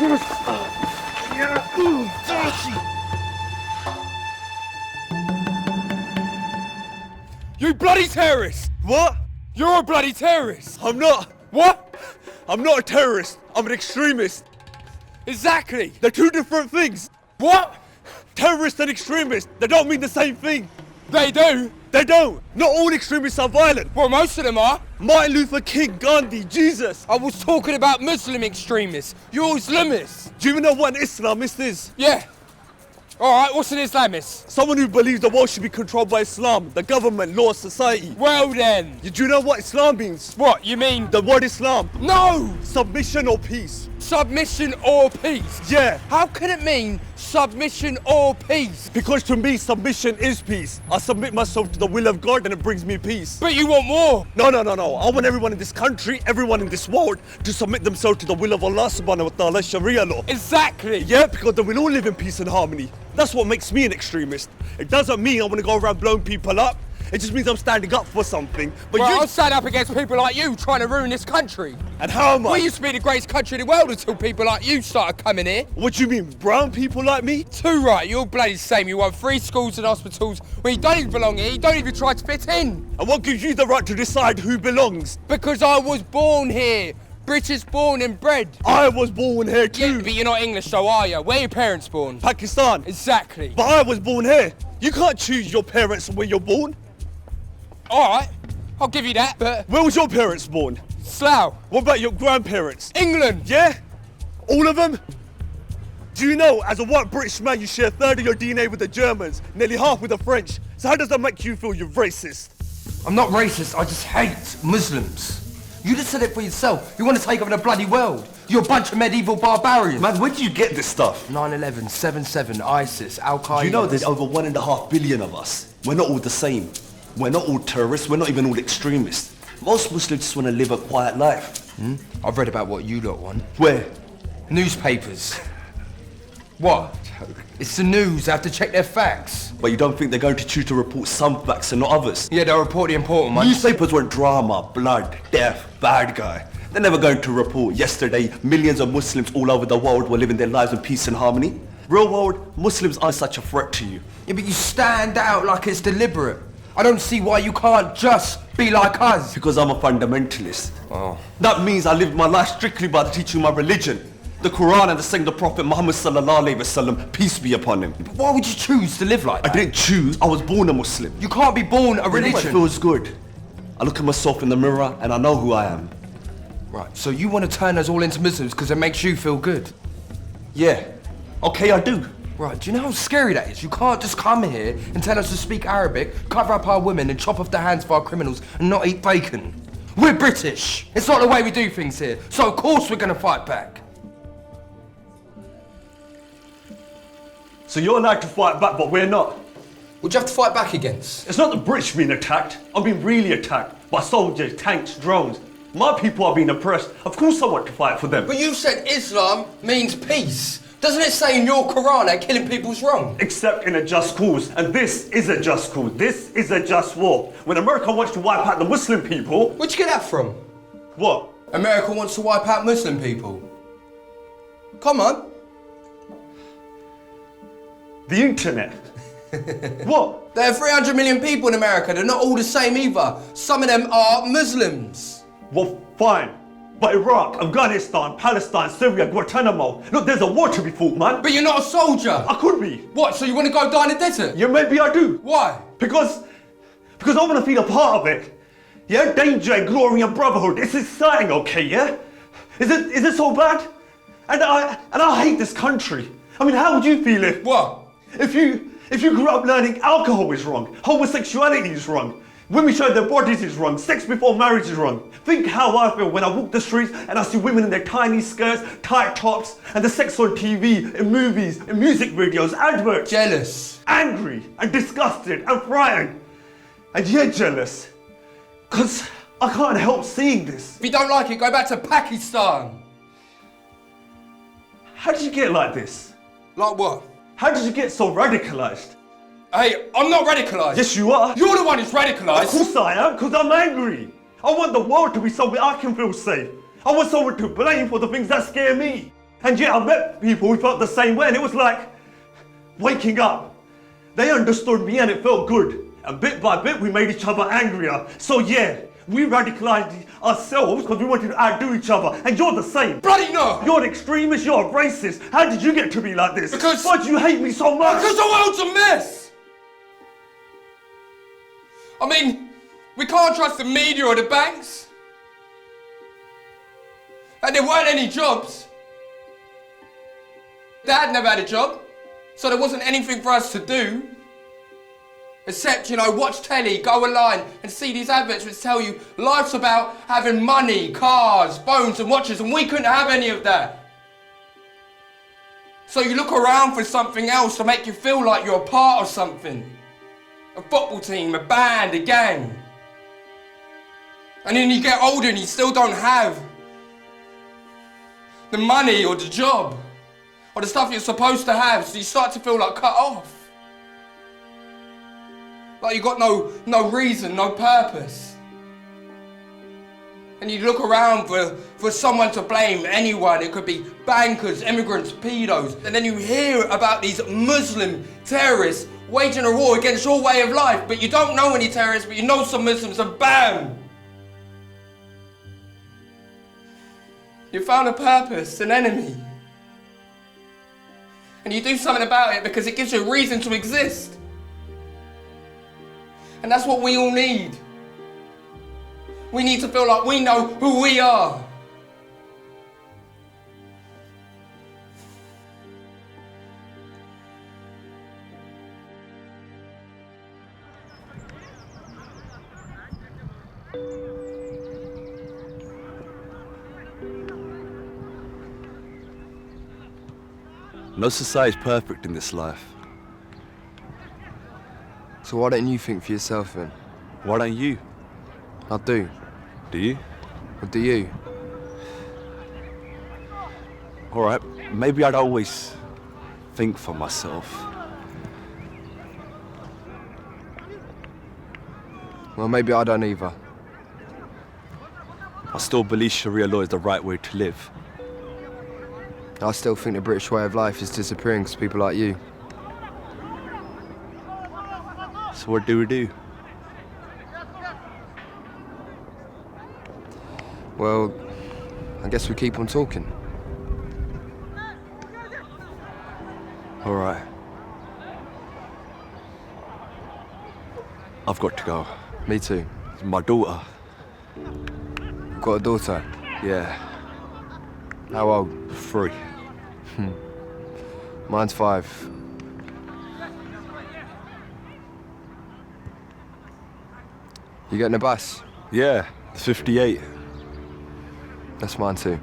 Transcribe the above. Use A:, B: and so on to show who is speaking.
A: You bloody terrorist!
B: What?
A: You're a bloody terrorist!
B: I'm not.
A: What?
B: I'm not a terrorist. I'm an extremist.
A: Exactly!
B: They're two different things.
A: What?
B: Terrorist and extremist, they don't mean the same thing.
A: They do!
B: They don't. Not all extremists are violent.
A: Well, most of them are.
B: Martin Luther King, Gandhi, Jesus.
A: I was talking about Muslim extremists. You're Islamists.
B: Do you even know what an Islamist is?
A: Yeah. Alright, what's an Islamist?
B: Someone who believes the world should be controlled by Islam, the government, law, society.
A: Well then.
B: Do you know what Islam means?
A: What, you mean?
B: The word Islam.
A: No!
B: Submission or peace.
A: Submission or peace?
B: Yeah.
A: How can it mean submission or peace?
B: Because to me, submission is peace. I submit myself to the will of God and it brings me peace.
A: But you want more?
B: No. I want everyone in this country, everyone in this world to submit themselves to the will of Allah subhanahu wa ta'ala, Sharia law.
A: Exactly.
B: Yeah, because then we'll all live in peace and harmony. That's what makes me an extremist. It doesn't mean I want to go around blowing people up. It just means I'm standing up for something. But
A: well, I'll stand up against people like you trying to ruin this country.
B: And how am I?
A: We used to be the greatest country in the world until people like you started coming here.
B: What do you mean, brown people like me?
A: Too right, you're bloody the same. You run 3 schools and hospitals where you don't even belong here, you don't even try to fit in.
B: And what gives you the right to decide who belongs?
A: Because I was born here. British born and bred.
B: I was born here too.
A: Yeah, but you're not English though, are you? Where are your parents born?
B: Pakistan.
A: Exactly.
B: But I was born here. You can't choose your parents where you're born.
A: Alright, I'll give you that, but...
B: Where was your parents born?
A: Slough.
B: What about your grandparents?
A: England.
B: Yeah? All of them? Do you know, as a white British man, you share a third of your DNA with the Germans, nearly half with the French. So how does that make you feel you're racist?
C: I'm not racist, I just hate Muslims. You just said it for yourself. You want to take over the bloody world. You're a bunch of medieval barbarians.
D: Man, where do you get this stuff?
C: 9/11, 7/7, ISIS, Al-Qaeda...
D: Do you know there's over 1.5 billion of us? We're not all the same. We're not all terrorists, we're not even all extremists. Most Muslims just want to live a quiet life.
C: I've read about what you lot want.
D: Where?
C: Newspapers. What? It's the news, they have to check their facts.
D: But you don't think they're going to choose to report some facts and not others?
C: Yeah, they'll report the important ones.
D: Newspapers want drama, blood, death, bad guy. They're never going to report yesterday millions of Muslims all over the world were living their lives in peace and harmony. Real world, Muslims aren't such a threat to you.
C: Yeah, but you stand out like it's deliberate. I don't see why you can't just be like us.
D: Because I'm a fundamentalist.
C: Oh.
D: That means I live my life strictly by the teaching of my religion. The Quran and the saying of the Prophet Muhammad sallallahu alaihi wasallam, peace be upon him.
C: But why would you choose to live like that?
D: I didn't choose, I was born a Muslim.
C: You can't be born a religion.
D: You know what feels good? I look at myself in the mirror and I know who I am.
C: Right, so you want to turn us all into Muslims because it makes you feel good?
D: Yeah, okay, I do.
C: Right, do you know how scary that is? You can't just come here and tell us to speak Arabic, cover up our women and chop off the hands of our criminals and not eat bacon. We're British. It's not the way we do things here. So of course we're going to fight back.
B: So you're allowed to fight back, but we're not.
C: Would you have to fight back against?
B: It's not the British being attacked. I'm being really attacked by soldiers, tanks, drones. My people are being oppressed. Of course I want to fight for them.
C: But you said Islam means peace. Doesn't it say in your Quran that killing people's wrong?
B: Except in a just cause. And this is a just cause. This is a just war. When America wants to wipe out the Muslim people...
C: Where'd you get that from?
B: What?
C: America wants to wipe out Muslim people. Come on.
B: The internet. What?
C: There are 300 million people in America. They're not all the same either. Some of them are Muslims.
B: Well, fine. But Iraq, Afghanistan, Palestine, Syria, Guantanamo. Look, there's a war to be fought, man.
C: But you're not a soldier.
B: I could be.
C: What, so you want to go die in the desert?
B: Yeah, maybe I do.
C: Why?
B: Because I want to feel a part of it. Yeah, danger and glory and brotherhood. It's exciting, okay, yeah? Is it so bad? And I hate this country. I mean, how would you feel if...
C: What?
B: If you grew up learning alcohol is wrong, homosexuality is wrong, women showing their bodies is wrong, sex before marriage is wrong. Think how I feel when I walk the streets and I see women in their tiny skirts, tight tops, and the sex on TV, in movies, in music videos, adverts.
C: Jealous.
B: Angry and disgusted and frightened. And you're jealous. Because I can't help seeing this.
C: If you don't like it, go back to Pakistan.
B: How did you get like this?
C: Like what?
B: How did you get so radicalised?
C: Hey, I'm not radicalised.
B: Yes, you are.
C: You're the one who's radicalised.
B: Of course I am, because I'm angry. I want the world to be somewhere I can feel safe. I want someone to blame for the things that scare me. And yeah, I've met people who felt the same way, and it was like waking up. They understood me and it felt good. And bit by bit, we made each other angrier. So yeah, we radicalized ourselves because we wanted to outdo each other. And you're the same.
A: Bloody no!
B: You're an extremist, you're a racist. How did you get to be like this?
A: Because...
B: Why do you hate me so much?
A: Because the world's a mess! I mean, we can't trust the media or the banks. And there weren't any jobs. Dad never had a job, so there wasn't anything for us to do. Except, you know, watch telly, go online and see these adverts which tell you life's about having money, cars, phones and watches, and we couldn't have any of that. So you look around for something else to make you feel like you're a part of something. A football team, a band, a gang. And then you get older and you still don't have the money or the job or the stuff you're supposed to have, so you start to feel like cut off. Like you got no reason, no purpose. And you look around for someone to blame, anyone. It could be bankers, immigrants, pedos. And then you hear about these Muslim terrorists waging a war against your way of life, but you don't know any terrorists, but you know some Muslims, and bam! You found a purpose, an enemy. And you do something about it because it gives you a reason to exist. And that's what we all need. We need to feel like we know who we are.
D: No society is perfect in this life.
C: So why don't you think for yourself then?
D: Why don't you?
C: I do.
D: Do you?
C: Or do you?
D: Alright, maybe I'd always think for myself.
C: Well, maybe I don't either.
D: I still believe Sharia law is the right way to live.
C: I still think the British way of life is disappearing because people like you.
D: So what do we do?
C: Well, I guess we keep on talking.
D: All right. I've got to go.
C: Me too.
D: It's my daughter.
C: You've got a daughter?
D: Yeah.
C: How old?
D: 3.
C: Mine's 5. You getting a bus?
D: Yeah, 58.
C: That's mine too.